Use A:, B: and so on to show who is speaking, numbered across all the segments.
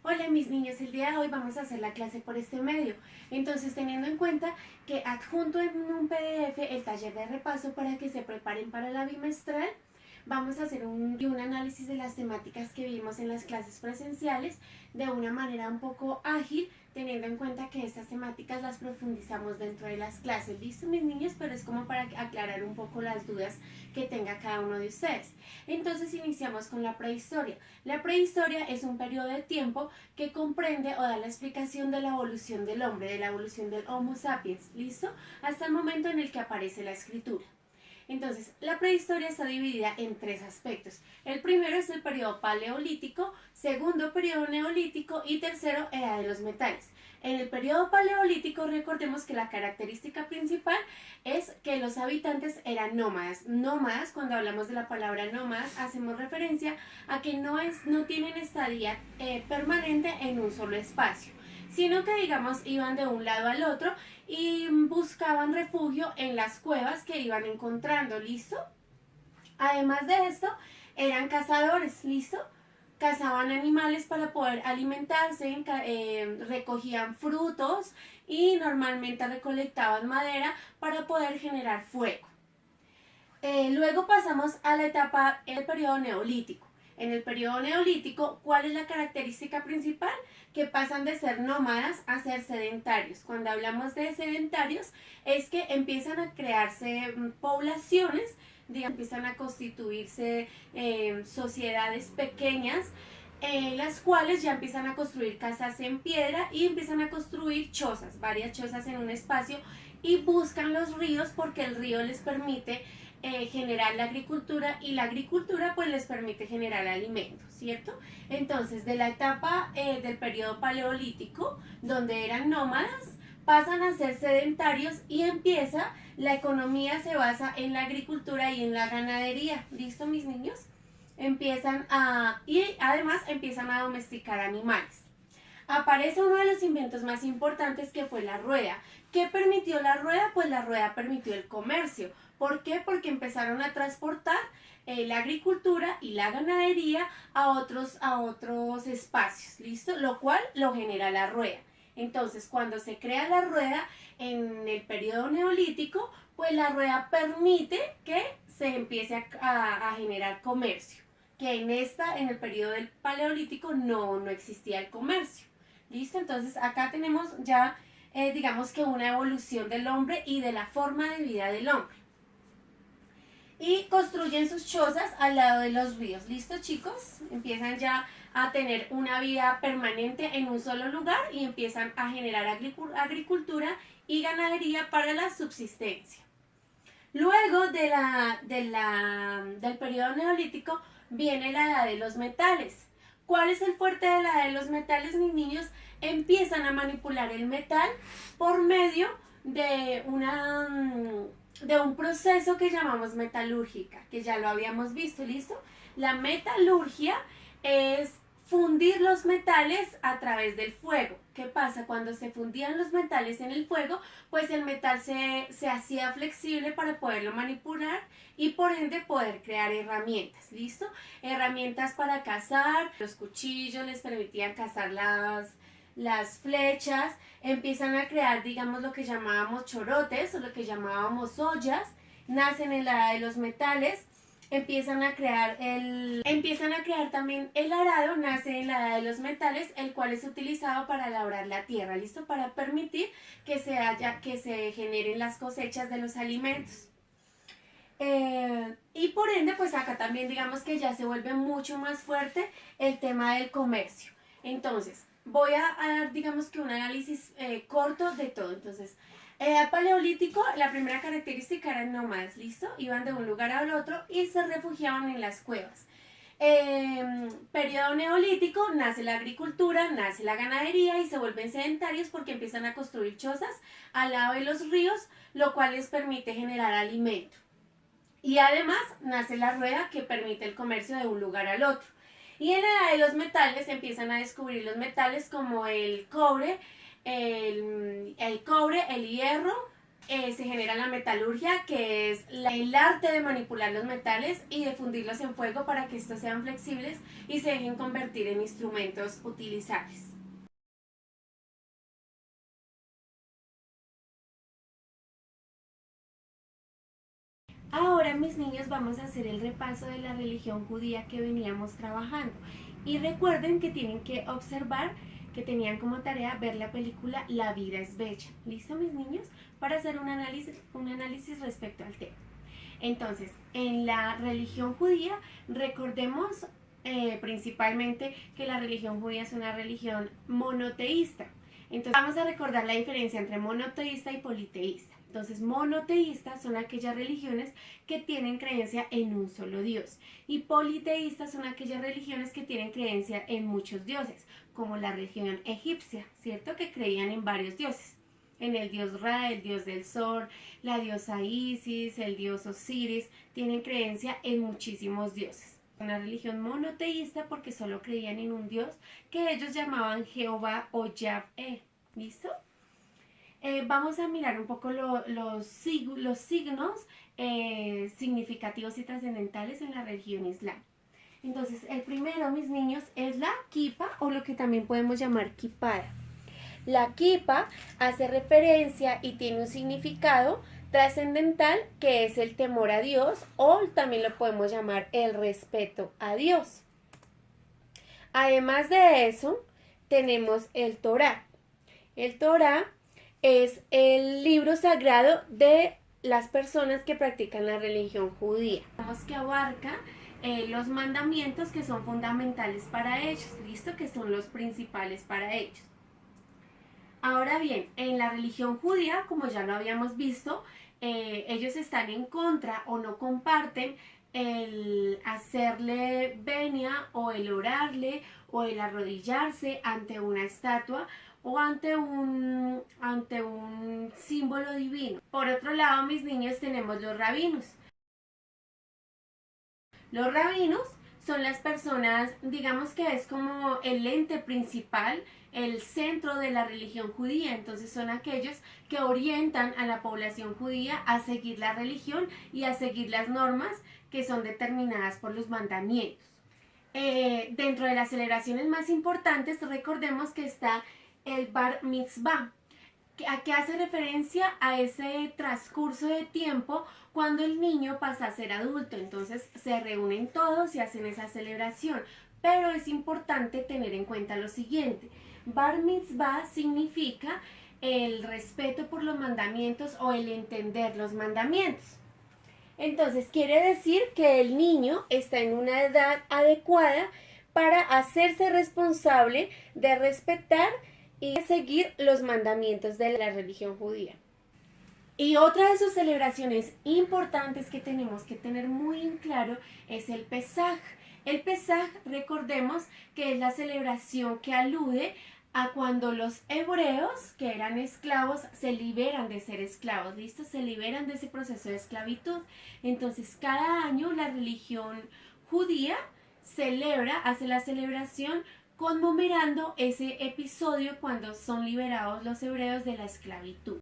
A: Hola mis niños, el día de hoy vamos a hacer la clase por este medio. Entonces, teniendo en cuenta que adjunto en un PDF el taller de repaso para que se preparen para la bimestral, vamos a hacer un análisis de las temáticas que vimos en las clases presenciales de una manera un poco ágil, teniendo en cuenta que estas temáticas las profundizamos dentro de las clases. ¿Listo, mis niños? Pero es como para aclarar un poco las dudas que tenga cada uno de ustedes. Entonces, iniciamos con la prehistoria. La prehistoria es un periodo de tiempo que comprende o da la explicación de la evolución del hombre, de la evolución del Homo sapiens, ¿listo? Hasta el momento en el que aparece la escritura. Entonces, la prehistoria está dividida en tres aspectos. El primero es el periodo paleolítico, segundo periodo neolítico y tercero edad de los metales. En el periodo paleolítico recordemos que la característica principal es que los habitantes eran nómadas. Nómadas, cuando hablamos de la palabra nómadas, hacemos referencia a que no tienen estadía permanente en un solo espacio, sino que digamos iban de un lado al otro y buscaban refugio en las cuevas que iban encontrando, ¿listo? Además de esto, eran cazadores, ¿listo? Cazaban animales para poder alimentarse, recogían frutos y normalmente recolectaban madera para poder generar fuego. Luego pasamos a la etapa del periodo neolítico. En el periodo neolítico, ¿cuál es la característica principal? Que pasan de ser nómadas a ser sedentarios. Cuando hablamos de sedentarios, es que empiezan a crearse poblaciones, digamos, empiezan a constituirse sociedades pequeñas, las cuales ya empiezan a construir casas en piedra y empiezan a construir chozas, varias chozas en un espacio, y buscan los ríos porque el río les permite generar la agricultura y la agricultura pues les permite generar alimentos, ¿cierto? Entonces de la etapa del periodo paleolítico, donde eran nómadas, pasan a ser sedentarios y empieza, la economía se basa en la agricultura y en la ganadería, ¿listo mis niños? Y además empiezan a domesticar animales. Aparece uno de los inventos más importantes, que fue la rueda. ¿Qué permitió la rueda? Pues la rueda permitió el comercio. ¿Por qué? Porque empezaron a transportar la agricultura y la ganadería a otros espacios, ¿listo? Lo cual lo genera la rueda. Entonces, cuando se crea la rueda en el periodo neolítico, pues la rueda permite que se empiece a generar comercio, que en el periodo del paleolítico no existía el comercio. ¿Listo? Entonces acá tenemos ya, digamos que una evolución del hombre y de la forma de vida del hombre. Y construyen sus chozas al lado de los ríos. ¿Listo, chicos? Empiezan ya a tener una vida permanente en un solo lugar y empiezan a generar agricultura y ganadería para la subsistencia. Luego del periodo neolítico viene la edad de los metales. ¿Cuál es el fuerte de la edad de los metales, mis niños? Empiezan a manipular el metal por medio de un proceso que llamamos metalúrgica, que ya lo habíamos visto, ¿listo? La metalurgia es fundir los metales a través del fuego. ¿Qué pasa? Cuando se fundían los metales en el fuego, pues el metal se hacía flexible para poderlo manipular y por ende poder crear herramientas, ¿listo? Herramientas para cazar, los cuchillos les permitían cazar las flechas, empiezan a crear, digamos, lo que llamábamos chorotes o lo que llamábamos ollas, nacen en la edad de los metales. Empiezan a crear también el arado, nace en la edad de los metales, el cual es utilizado para labrar la tierra, ¿listo? Para permitir que se generen las cosechas de los alimentos. Y por ende, pues acá también digamos que ya se vuelve mucho más fuerte el tema del comercio. Entonces, voy a dar, digamos que un análisis corto de todo. Entonces, paleolítico, la primera característica eran nómadas, ¿listo? Iban de un lugar al otro y se refugiaban en las cuevas. Periodo neolítico, nace la agricultura, nace la ganadería y se vuelven sedentarios porque empiezan a construir chozas al lado de los ríos, lo cual les permite generar alimento. Y además nace la rueda, que permite el comercio de un lugar al otro. Y en la edad de los metales empiezan a descubrir los metales como el cobre, el hierro, Se genera la metalurgia, que es el arte de manipular los metales y de fundirlos en fuego para que estos sean flexibles y se dejen convertir en instrumentos utilizables. Ahora, mis niños, vamos a hacer el repaso de la religión judía que veníamos trabajando. Y recuerden que tienen que observar que tenían como tarea ver la película La vida es bella. ¿Listo, mis niños? Para hacer un análisis respecto al tema. Entonces, en la religión judía, recordemos principalmente que la religión judía es una religión monoteísta. Entonces, vamos a recordar la diferencia entre monoteísta y politeísta. Entonces, monoteístas son aquellas religiones que tienen creencia en un solo Dios. Y politeístas son aquellas religiones que tienen creencia en muchos dioses, como la religión egipcia, ¿cierto? Que creían en varios dioses. En el dios Ra, el dios del sol, la diosa Isis, el dios Osiris, tienen creencia en muchísimos dioses. Una religión monoteísta porque solo creían en un dios que ellos llamaban Jehová o Yahvé. ¿Listo? Vamos a mirar un poco los signos significativos y trascendentales en la religión islam. Entonces, el primero, mis niños, es la kipa o lo que también podemos llamar kipada. La kipa hace referencia y tiene un significado trascendental que es el temor a Dios o también lo podemos llamar el respeto a Dios. Además de eso, tenemos el Torá. El Torá es el libro sagrado de las personas que practican la religión judía. Vemos que abarca los mandamientos que son fundamentales para ellos, ¿listo? Que son los principales para ellos. Ahora bien, en la religión judía, como ya lo habíamos visto, ellos están en contra o no comparten el hacerle venia o el orarle o el arrodillarse ante una estatua o ante un símbolo divino. Por otro lado, mis niños, tenemos los rabinos. Los rabinos son las personas, digamos que es como el ente principal, el centro de la religión judía. Entonces son aquellos que orientan a la población judía a seguir la religión y a seguir las normas que son determinadas por los mandamientos. Dentro de las celebraciones más importantes, recordemos que está el Bar Mitzvah, ¿a qué hace referencia? A ese transcurso de tiempo cuando el niño pasa a ser adulto. Entonces se reúnen todos y hacen esa celebración. Pero es importante tener en cuenta lo siguiente. Bar Mitzvah significa el respeto por los mandamientos o el entender los mandamientos. Entonces quiere decir que el niño está en una edad adecuada para hacerse responsable de respetar y seguir los mandamientos de la religión judía. Y otra de sus celebraciones importantes que tenemos que tener muy en claro es el Pesaj. El Pesaj, recordemos que es la celebración que alude a cuando los hebreos, que eran esclavos, se liberan de ser esclavos, ¿listo? Se liberan de ese proceso de esclavitud. Entonces, cada año la religión judía hace la celebración conmemorando ese episodio cuando son liberados los hebreos de la esclavitud.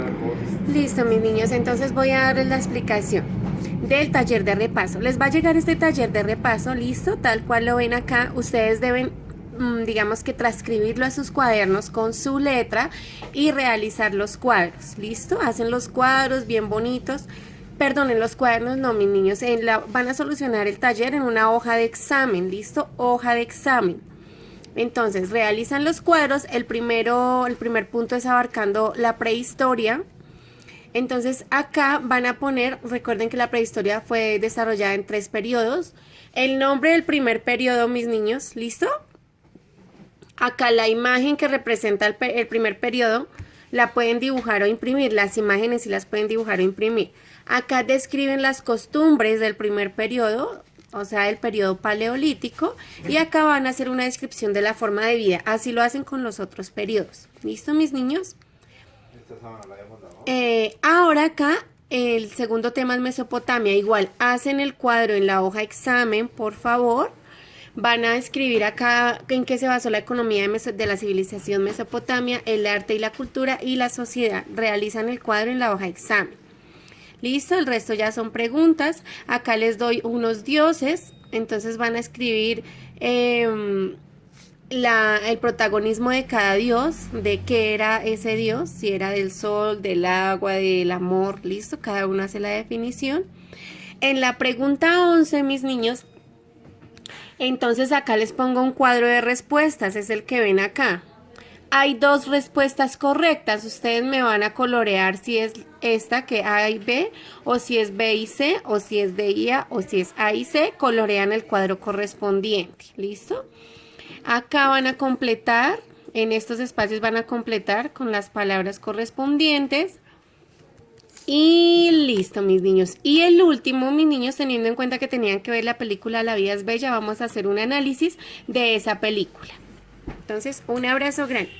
A: Listo, mis niños, entonces voy a darles la explicación del taller de repaso. Les va a llegar este taller de repaso, listo, tal cual lo ven acá. Ustedes deben, digamos que transcribirlo a sus cuadernos con su letra y realizar los cuadros, listo. Hacen los cuadros bien bonitos. Perdonen, los cuadernos no, mis niños, van a solucionar el taller en una hoja de examen, listo, hoja de examen. Entonces realizan los cuadros. El primer punto es abarcando la prehistoria. Entonces acá van a poner, recuerden que la prehistoria fue desarrollada en 3 periodos. El nombre del primer periodo, mis niños, ¿listo? Acá la imagen que representa el primer periodo la pueden dibujar o imprimir. Las imágenes sí las pueden dibujar o imprimir. Acá describen las costumbres del primer periodo, o sea, el periodo paleolítico, y acá van a hacer una descripción de la forma de vida. Así lo hacen con los otros periodos. ¿Listo, mis niños? Ahora acá, el segundo tema es Mesopotamia. Igual, hacen el cuadro en la hoja examen, por favor. van a escribir acá en qué se basó la economía de la civilización Mesopotamia, el arte y la cultura y la sociedad. Realizan el cuadro en la hoja de examen. Listo, el resto ya son preguntas. Acá les doy unos dioses, entonces van a escribir el protagonismo de cada dios, de qué era ese dios, si era del sol, del agua, del amor. Listo, cada uno hace la definición. En la pregunta 11, mis niños, entonces acá les pongo un cuadro de respuestas, es el que ven acá. Hay dos respuestas correctas, ustedes me van a colorear si es esta que A y B, o si es B y C, o si es D y A, o si es A y C, colorean el cuadro correspondiente, ¿listo? Acá van a completar, en estos espacios van a completar con las palabras correspondientes. Y listo, mis niños. Y el último, mis niños, teniendo en cuenta que tenían que ver la película La vida es bella, vamos a hacer un análisis de esa película. Entonces, un abrazo grande.